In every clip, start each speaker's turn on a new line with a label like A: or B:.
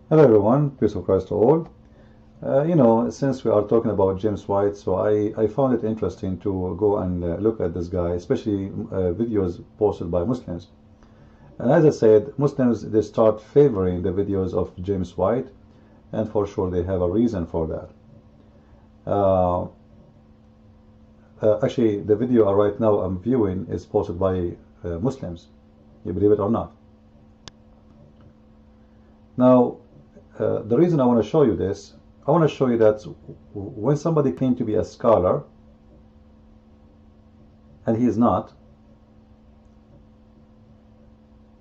A: Hello everyone, peace of Christ to all. Since we are talking about James White, so I found it interesting to go and look at this guy, especially videos posted by Muslims. And as I said, Muslims, they start favoring the videos of James White, and for sure they have a reason for that. Uh, Actually, the video right now I'm viewing is posted by Muslims, you believe it or not. Now, the reason I want to show you this, I want to show you that when somebody claims to be a scholar and he is not,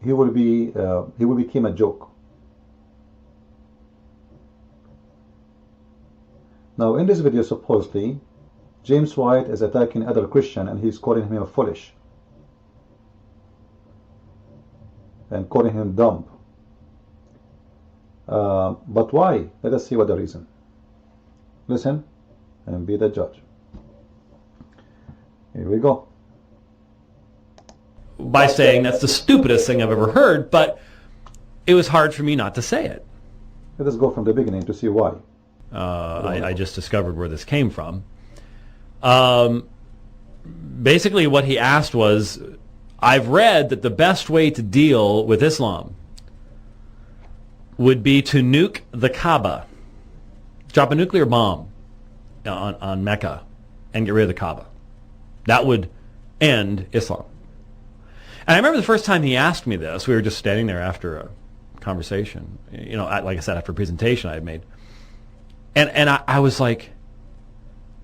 A: he will become a joke. Now, in this video, supposedly, James White is attacking other Christian and he's calling him foolish and calling him dumb. But why? Let us see what the reason. Listen and be the judge. Here we go.
B: By saying that's the stupidest thing I've ever heard, but it was hard for me not to say it.
A: Let us go from the beginning to see why.
B: I just discovered where this came from. Basically what he asked was, I've read that the best way to deal with Islam would be to nuke the Kaaba, drop a nuclear bomb on Mecca and get rid of the Kaaba. That would end Islam. And I remember the first time he asked me this, we were just standing there after a conversation, like I said, after a presentation I had made. And I was like,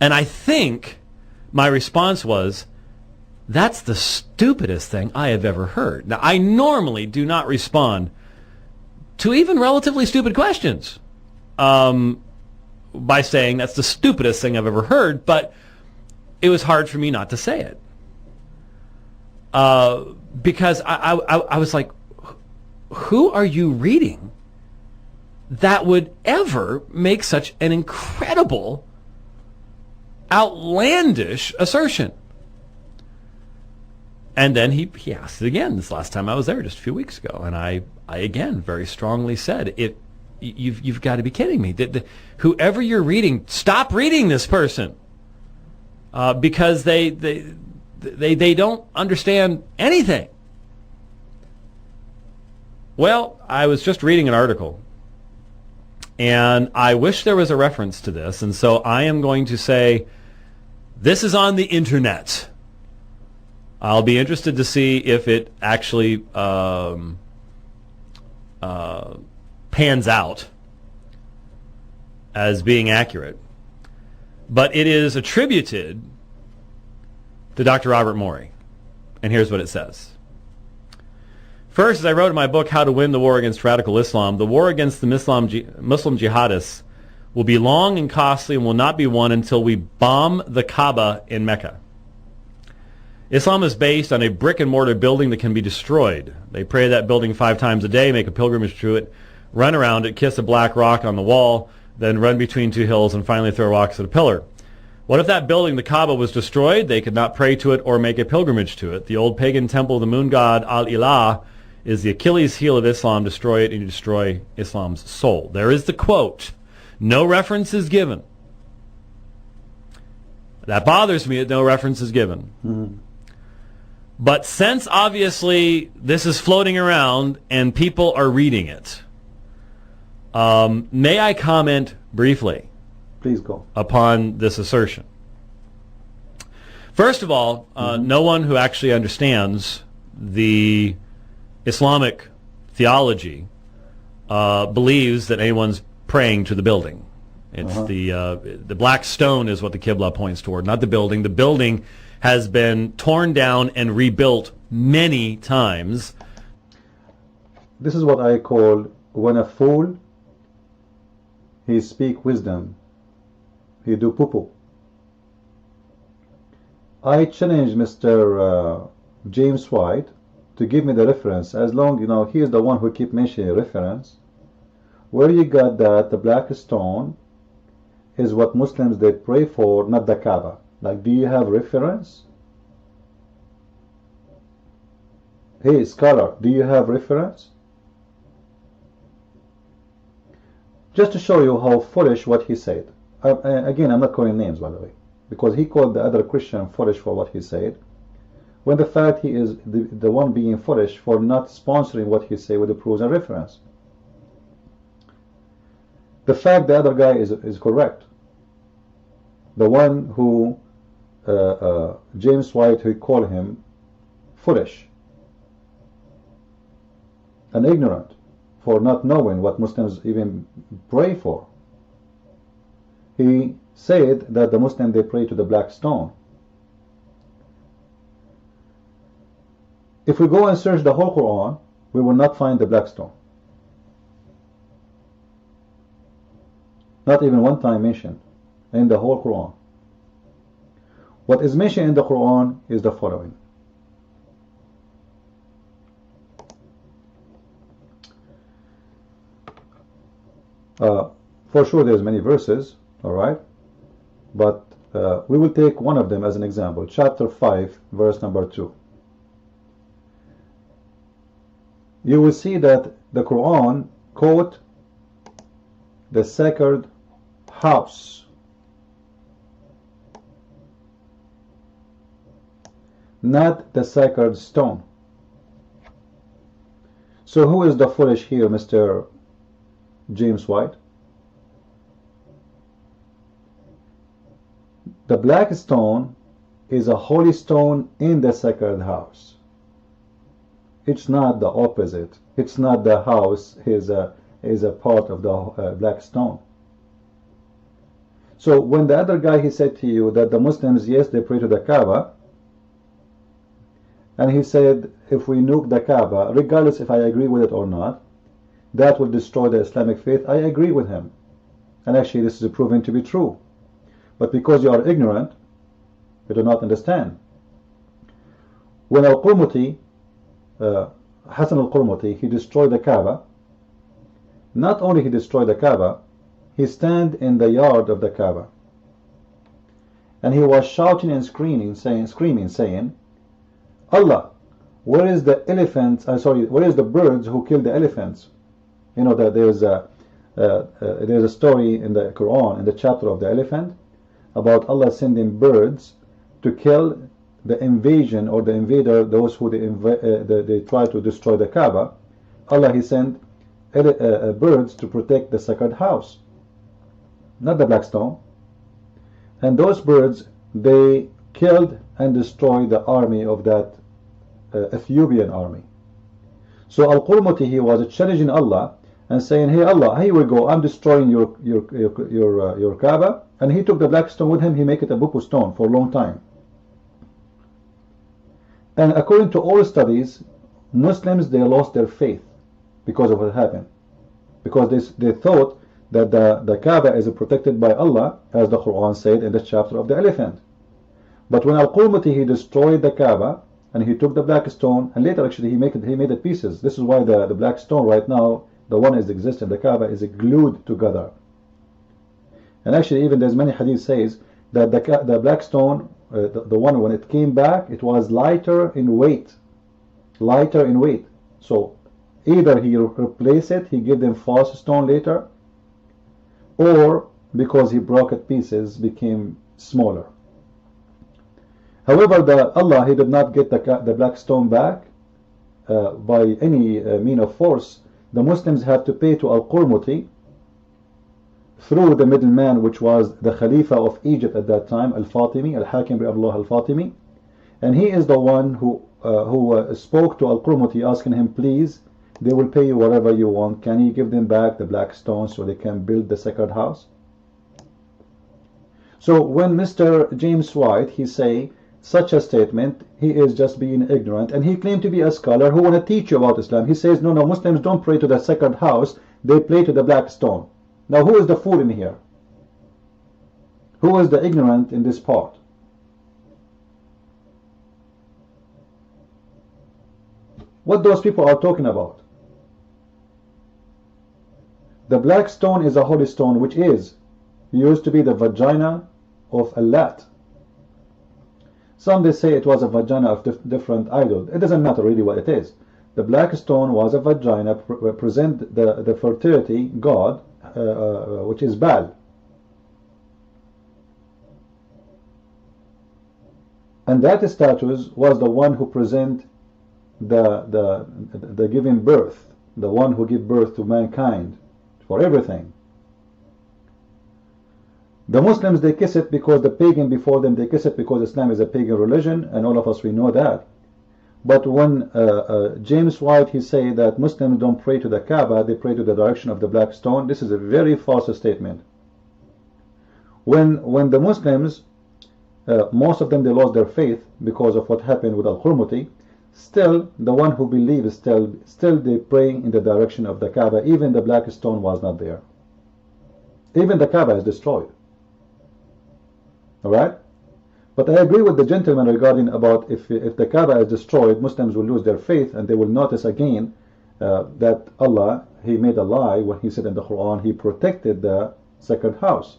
B: and I think my response was, that's the stupidest thing I have ever heard. Now, I normally do not respond to even relatively stupid questions by saying that's the stupidest thing I've ever heard, but it was hard for me not to say it. Because I was like, who are you reading that would ever make such an incredible, outlandish assertion? And then he asked it again this last time I was there, just a few weeks ago, and I again very strongly said, you've got to be kidding me. Whoever you're reading, stop reading this person, because they don't understand anything. Well, I was just reading an article, and I wish there was a reference to this, and so I am going to say, this is on the internet. I'll be interested to see if it actually pans out as being accurate. But it is attributed to Dr. Robert Morey. And here's what it says. First, as I wrote in my book, How to Win the War Against Radical Islam, the war against the Muslim jihadists will be long and costly and will not be won until we bomb the Kaaba in Mecca. Islam is based on a brick and mortar building that can be destroyed. They pray to that building 5 times a day, make a pilgrimage to it, run around it, kiss a black rock on the wall, then run between 2 hills and finally throw rocks at a pillar. What if that building, the Kaaba, was destroyed? They could not pray to it or make a pilgrimage to it. The old pagan temple of the moon god Al-Ilah is the Achilles heel of Islam. Destroy it and you destroy Islam's soul. There is the quote. No reference is given. That bothers me that no reference is given.
A: Mm-hmm.
B: But since obviously this is floating around and people are reading it, may I comment briefly?
A: Please go.
B: Upon this assertion. First of all, no one who actually understands the Islamic theology believes that anyone's praying to the building. It's the black stone is what the Qibla points toward, not the building. The building has been torn down and rebuilt many times.
A: This is what I call, when a fool, he speak wisdom, he do poo-poo. I challenge Mr. James White to give me the reference, as long, he is the one who keep mentioning reference, where you got that the black stone is what Muslims they pray for, not the Kaaba. Like, do you have reference? Hey, scholar, do you have reference? Just to show you how foolish what he said. Again, I'm not calling names, by the way, because he called the other Christian foolish for what he said, when the fact he is the one being foolish for not sponsoring what he said with the proofs and reference. The fact the other guy is correct. The one who James White, who called him foolish and ignorant for not knowing what Muslims even pray for. He said that the Muslims, they pray to the black stone. If we go and search the whole Quran, we will not find the black stone. Not even one time mentioned in the whole Quran. What is mentioned in the Quran is the following. For sure there's many verses, alright, but we will take one of them as an example. Chapter 5, verse number 2. You will see that the Quran quote the sacred house, not the sacred stone. So who is the foolish here, Mr. James White? The black stone is a holy stone in the sacred house. It's not the opposite. It's not the house is a part of the black stone. So when the other guy, he said to you that the Muslims, yes, they pray to the Kaaba, and he said if we nuke the Kaaba, regardless if I agree with it or not, that will destroy the Islamic faith. I agree with him, and actually this is proven to be true. But because you are ignorant, you do not understand. When Al-Qurmuti, Hassan al-Qurmuti, he destroyed the Kaaba. Not only he destroyed the Kaaba, he stand in the yard of the Kaaba, and he was shouting and screaming, saying, Allah, where is the elephants? Where is the birds who killed the elephants? You know that there's a story in the Quran, in the chapter of the elephant, about Allah sending birds to kill the invasion or the invader, those who they try to destroy the Kaaba. Allah, he sent birds to protect the sacred house, not the black stone. And those birds, they killed and destroyed the army of that Ethiopian army. So Al-Qurmuti, he was challenging Allah and saying, hey Allah, here we go, I'm destroying your Kaaba. And he took the black stone with him, he made it a buku stone for a long time. And according to all studies, Muslims, they lost their faith because of what happened. Because they thought that the Kaaba is protected by Allah, as the Quran said in the chapter of the elephant. But when Al-Qurmuti, he destroyed the Kaaba, and he took the black stone, and later actually he made it pieces. This is why the black stone right now, the one is existing, the Kaaba is glued together. And actually even there's many hadith says that the black stone, the one when it came back, it was lighter in weight. So either he replaced it, he gave them false stone later, or because he broke it pieces, became smaller. However, Allah, he did not get the black stone back by any mean of force. The Muslims had to pay to Al-Qurmuti through the middleman, which was the Khalifa of Egypt at that time, Al-Fatimi, Al-Hakim Abdullah Al-Fatimi. And he is the one who spoke to Al-Qurmuti, asking him, please, they will pay you whatever you want. Can you give them back the black stones so they can build the sacred house? So when Mr. James White, he say such a statement, he is just being ignorant, and he claimed to be a scholar who want to teach you about Islam. He says, no, Muslims don't pray to the sacred house, they pray to the black stone. Now who is the fool in here? Who is the ignorant in this part? What those people are talking about? The black stone is a holy stone, which used to be the vagina of Allat. Some they say it was a vagina of different idols. It doesn't matter really what it is. The black stone was a vagina, represent the fertility god, which is Baal. And that status was the one who present the giving birth, the one who give birth to mankind for everything. The Muslims, they kiss it because the pagan before them, they kiss it because Islam is a pagan religion, and all of us, we know that. But when James White, he say that Muslims don't pray to the Kaaba, they pray to the direction of the black stone, this is a very false statement. When the Muslims, most of them, they lost their faith because of what happened with Al-Hurmuti, still the one who believes still they pray in the direction of the Kaaba, even the black stone was not there. Even the Kaaba is destroyed. Alright? But I agree with the gentleman regarding about if the Kaaba is destroyed, Muslims will lose their faith, and they will notice again that Allah, He made a lie when He said in the Quran, He protected the sacred house.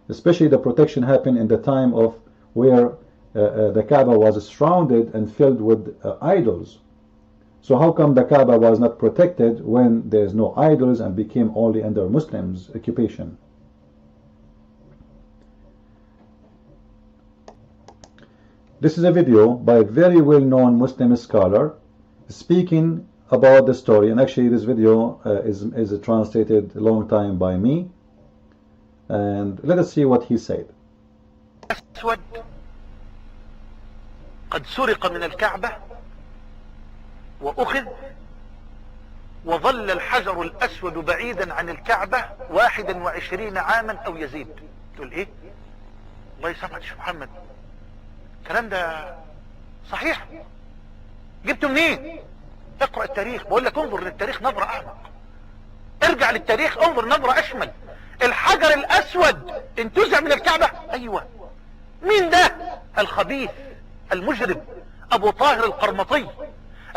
A: Especially the protection happened in the time of where the Kaaba was surrounded and filled with idols. So how come the Kaaba was not protected when there is no idols and became only under Muslims' occupation? This is a video by a very well-known Muslim scholar speaking about the story, and actually this video is translated a long time by me, and let us see what he said.
C: أسود قد سرق من الكعبة وأخذ وظل الحجر الأسود بعيدا عن الكعبة 21 عاما أو يزيد. تقول إيه؟ الله يسامحك يا شيخ محمد، الكلام ده صحيح؟ جبته منين؟ اقرأ التاريخ، بقول لك انظر للتاريخ نظرة أعمق، ارجع للتاريخ انظر نظرة أشمل. الحجر الأسود انتزع من الكعبة؟ أيوة. مين ده؟ الخبيث المجرم أبو طاهر القرمطي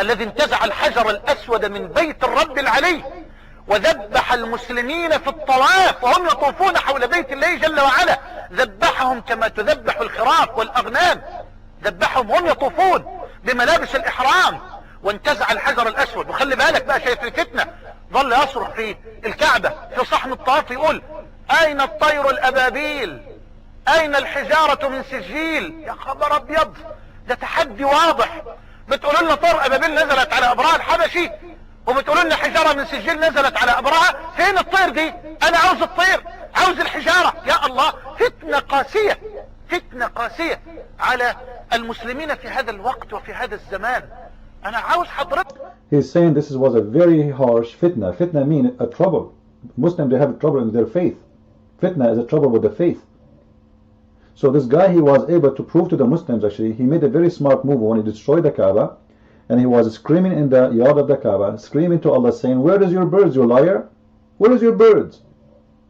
C: الذي انتزع الحجر الأسود من بيت الرب العلي وذبح المسلمين في الطواف وهم يطوفون حول بيت الله جل وعلا، ذبحهم كما تذبح الخراف والأغنام، ذبحهم وهم يطوفون بملابس الإحرام وانتزع الحجر الأسود. وخلي بالك بقى، شايف الفتنة، ظل يصرخ في الكعبة في صحن الطواف يقول أين الطير الأبابيل؟ أين الحجارة من سجيل؟ يا خبر أبيض، ده تحدي واضح. بتقولوا لنا طير أبابيل نزلت على أبرهة الحبشي، وبتقولوا لنا حجارة من سجيل نزلت على أبرهة. فين الطير دي؟ أنا عاوز الطير، عاوز الحجارة. يا الله، فتنة قاسية، فتنة قاسية على المسلمين في هذا الوقت وفي هذا الزمان. أنا عاوز حضرتك.
A: He's saying this was a very harsh fitna. Fitna means a trouble. Muslims, they have trouble in their faith. Fitna is a trouble with the faith. So this guy, he was able to prove to the Muslims, actually, he made a very smart move when he destroyed the Kaaba, and he was screaming in the yard of the Kaaba, screaming to Allah, saying, where is your birds, you liar? Where is your birds?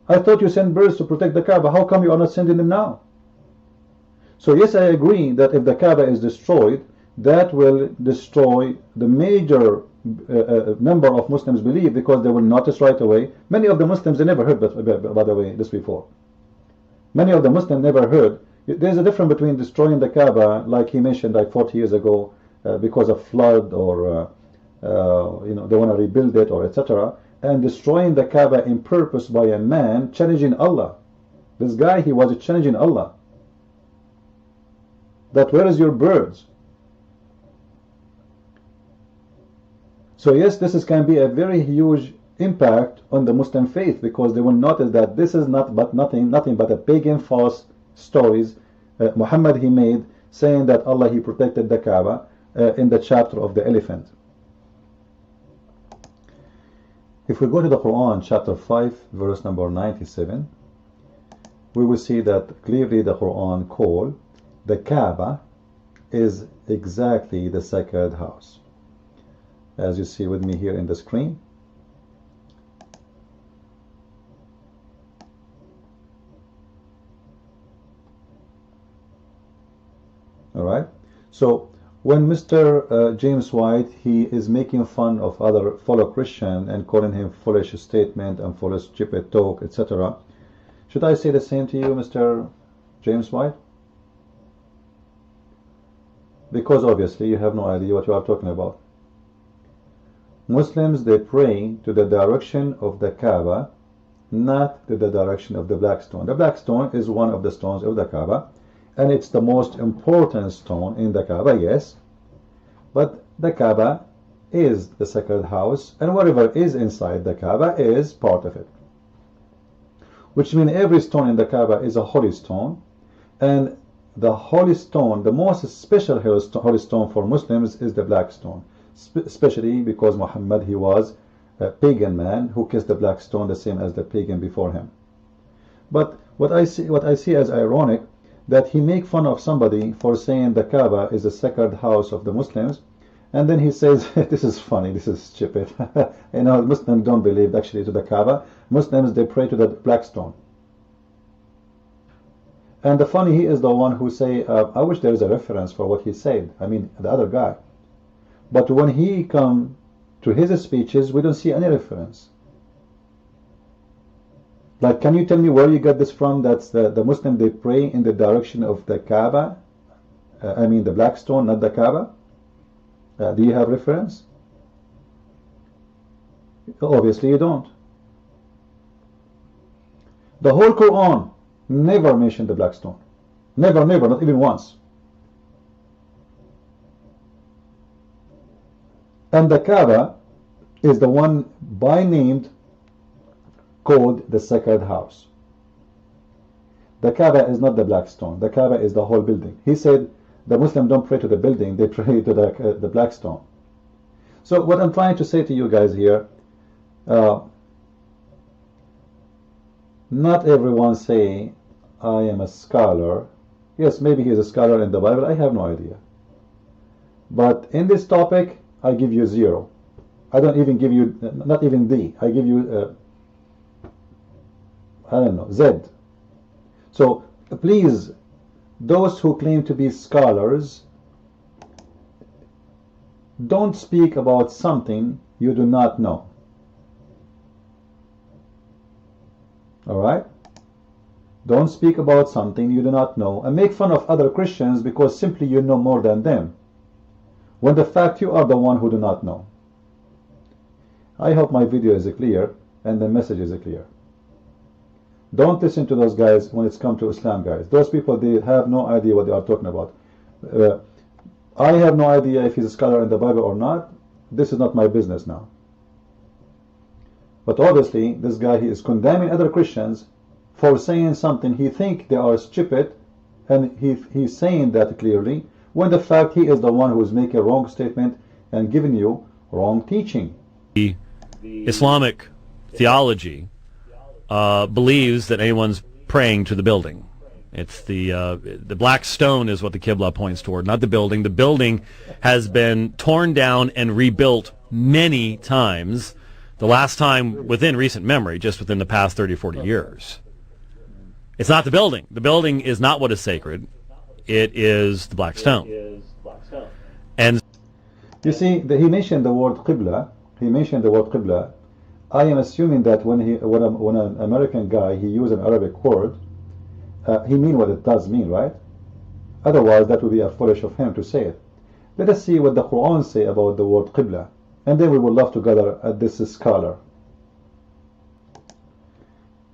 A: I thought you sent birds to protect the Kaaba. How come you are not sending them now? So yes, I agree that if the Kaaba is destroyed, that will destroy the major number of Muslims believe, because they will notice right away. Many of the Muslims, they never heard, by the way, this before. Many of the Muslims never heard. There's a difference between destroying the Kaaba, like he mentioned like 40 years ago, because of flood or they want to rebuild it or etc., and destroying the Kaaba in purpose by a man challenging Allah. This guy, he was challenging Allah. That where is your birds? So yes, this can be a very huge impact on the Muslim faith, because they will notice that this is nothing but a pagan false stories Muhammad he made, saying that Allah he protected the Kaaba in the chapter of the elephant. If we go to the Quran, chapter 5, verse number 97, we will see that clearly the Quran call the Kaaba is exactly the sacred house, as you see with me here in the screen. Alright, so when Mr. James White, he is making fun of other fellow Christian and calling him foolish statement and foolish stupid talk, etc., should I say the same to you, Mr. James White? Because obviously you have no idea what you are talking about. Muslims, they pray to the direction of the Kaaba not to the direction of the black stone. The black stone is one of the stones of the Kaaba, and it's the most important stone in the Kaaba, yes, but the Kaaba is the sacred house, and whatever is inside the Kaaba is part of it, which means every stone in the Kaaba is a holy stone, and the holy stone, the most special holy stone for Muslims is the black stone, especially because Muhammad, he was a pagan man who kissed the black stone the same as the pagan before him. But what I see as ironic, that he make fun of somebody for saying the Kaaba is a sacred house of the Muslims, and then he says, this is funny, this is stupid. You know, Muslims don't believe actually to the Kaaba. Muslims, they pray to the black stone. And the funny, he is the one who say, I wish there is a reference for what he said. I mean, the other guy. But when he come to his speeches, we don't see any reference. Like, can you tell me where you got this from? That's the Muslim, they pray in the direction of the Kaaba. I mean, the black stone, not the Kaaba. Do you have reference? Obviously you don't. The whole Quran never mentioned the black stone. Never, never, not even once. And the Kaaba is the one by name called the sacred house. The Kaaba is not the black stone. The Kaaba is the whole building. He said the Muslims don't pray to the building, they pray to the black stone. So what I'm trying to say to you guys here, not everyone say, I am a scholar. Yes, maybe he is a scholar in the Bible, I have no idea. But in this topic, I give you 0. I don't even give you, not even D, I give you, I don't know, Z. So please, those who claim to be scholars, don't speak about something you do not know. Alright? Don't speak about something you do not know and make fun of other Christians because simply you know more than them, when the fact you are the one who do not know. I hope my video is clear and the message is clear. Don't listen to those guys when it's come to Islam, guys. Those people, they have no idea what they are talking about. I have no idea if he's a scholar in the Bible or not. This is not my business now. But obviously, this guy, he is condemning other Christians for saying something he think they are stupid, and he's saying that clearly, when the fact he is the one who is making a wrong statement and giving you wrong teaching.
B: The Islamic theology believes that anyone's praying to the building. It's the black stone is what the Qibla points toward, not the building. The building has been torn down and rebuilt many times. The last time within recent memory, just within the past 30 or 40 years. It's not the building. The building is not what is sacred. It is the black stone. And
A: you see, he mentioned the word Qibla. He mentioned the word Qibla. I am assuming that when an American guy, he used an Arabic word, he mean what it does mean, right? Otherwise, that would be foolish of him to say it. Let us see what the Quran say about the word Qibla, and then we will love to gather at this scholar.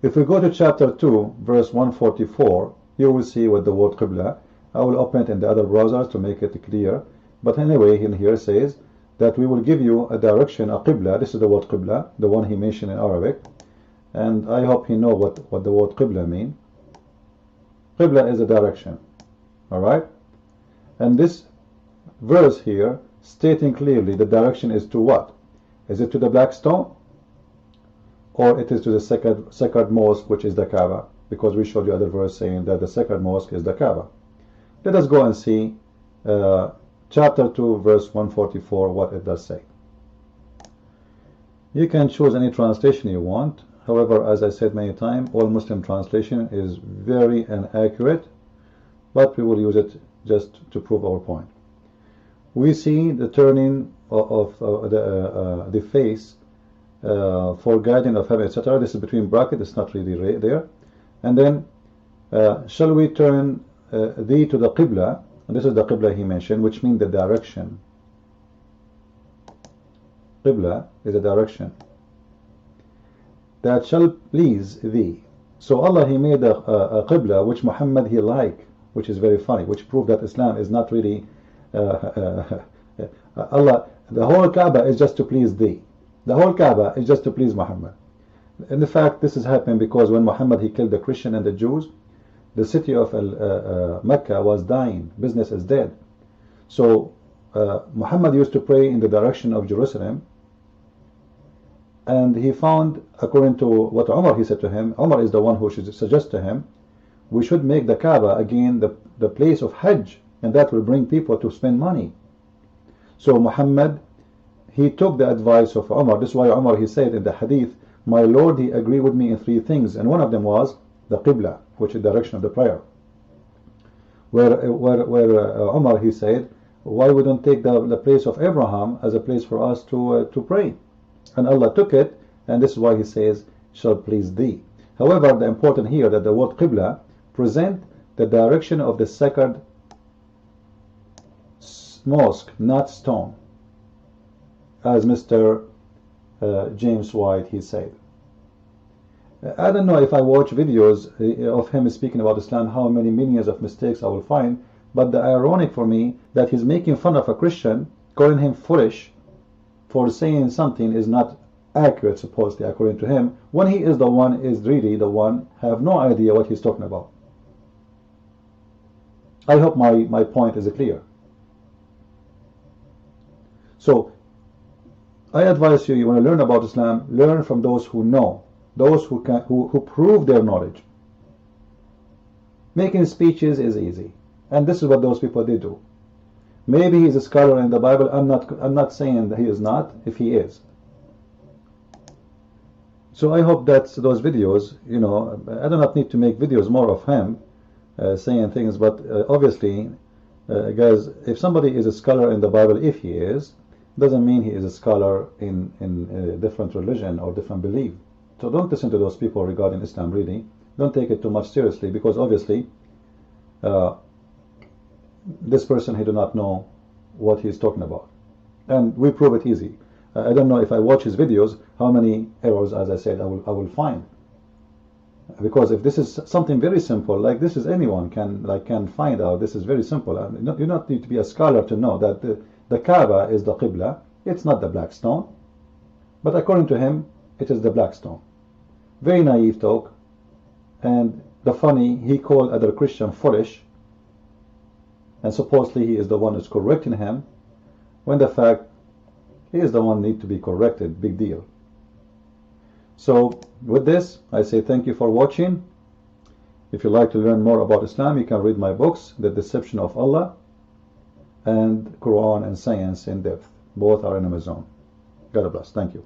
A: If we go to chapter 2, verse 144, you will see what the word Qibla. I will open it in the other browsers to make it clear. But anyway, in here says that we will give you a direction, a Qibla. This is the word Qibla, the one he mentioned in Arabic. And I hope you know what the word Qibla mean. Qibla is a direction. Alright? And this verse here, stating clearly the direction is to what? Is it to the black stone? Or it is to the sacred mosque, which is the Kaaba? Because we showed you other verse saying that the sacred mosque is the Kaaba. Let us go and see chapter 2, verse 144, what it does say. You can choose any translation you want. However, as I said many times, all Muslim translation is very inaccurate, but we will use it just to prove our point. We see the turning of the face for guiding of heaven, etc. This is between brackets, it's not really there. And then, shall we turn thee to the Qibla? And this is the Qibla he mentioned, which means the direction. Qibla is a direction. that shall please thee. So Allah, He made a qibla which Muhammad he liked, which is very funny, which proved that Islam is not really Allah. The whole Kaaba is just to please thee. The whole Kaaba is just to please Muhammad. In fact, this is happening because when Muhammad he killed the Christian and the Jews, the city of Mecca was dying. Business is dead. So Muhammad used to pray in the direction of Jerusalem, and he found, according to what Umar he said to him, Umar is the one who should suggest to him, we should make the Kaaba again the place of Hajj, and that will bring people to spend money. So Muhammad, he took the advice of Umar. This is why Umar he said in the hadith, my Lord he agreed with me in 3 things, and one of them was the Qibla, which is the direction of the prayer. Where Umar he said, why we don't take the place of Abraham as a place for us to pray? And Allah took it, and this is why he says, shall please thee. However, the important here that the word Qibla present the direction of the sacred mosque, not stone, as Mr. James White he said. I don't know if I watch videos of him speaking about Islam, how many millions of mistakes I will find, but the ironic for me that he's making fun of a Christian, calling him foolish for saying something is not accurate, supposedly, according to him, when he is really the one, have no idea what he's talking about. I hope my point is clear. So, I advise you want to learn about Islam, learn from those who know, those who prove their knowledge. Making speeches is easy, and this is what those people they do. Maybe he's a scholar in the Bible. I'm not saying that he is not, if he is. So I hope that those videos, I do not need to make videos more of him saying things, but obviously, guys, if somebody is a scholar in the Bible, if he is, doesn't mean he is a scholar in a different religion or different belief. So don't listen to those people regarding Islam, really. Don't take it too much seriously, because obviously this person, he do not know what he's talking about. And we prove it easy. I don't know if I watch his videos, how many errors, as I said, I will find. Because if this is something very simple, like this is anyone can find out, this is very simple. You do not need to be a scholar to know that the Kaaba is the Qibla. It's not the black stone. But according to him, it is the black stone. Very naive talk. And the funny, he called other Christian foolish, and supposedly he is the one who's correcting him, when the fact he is the one need to be corrected. Big deal. So with this, I say thank you for watching. If you'd like to learn more about Islam, you can read my books, The Deception of Allah and Quran and Science in Depth. Both are in Amazon. God bless. Thank you.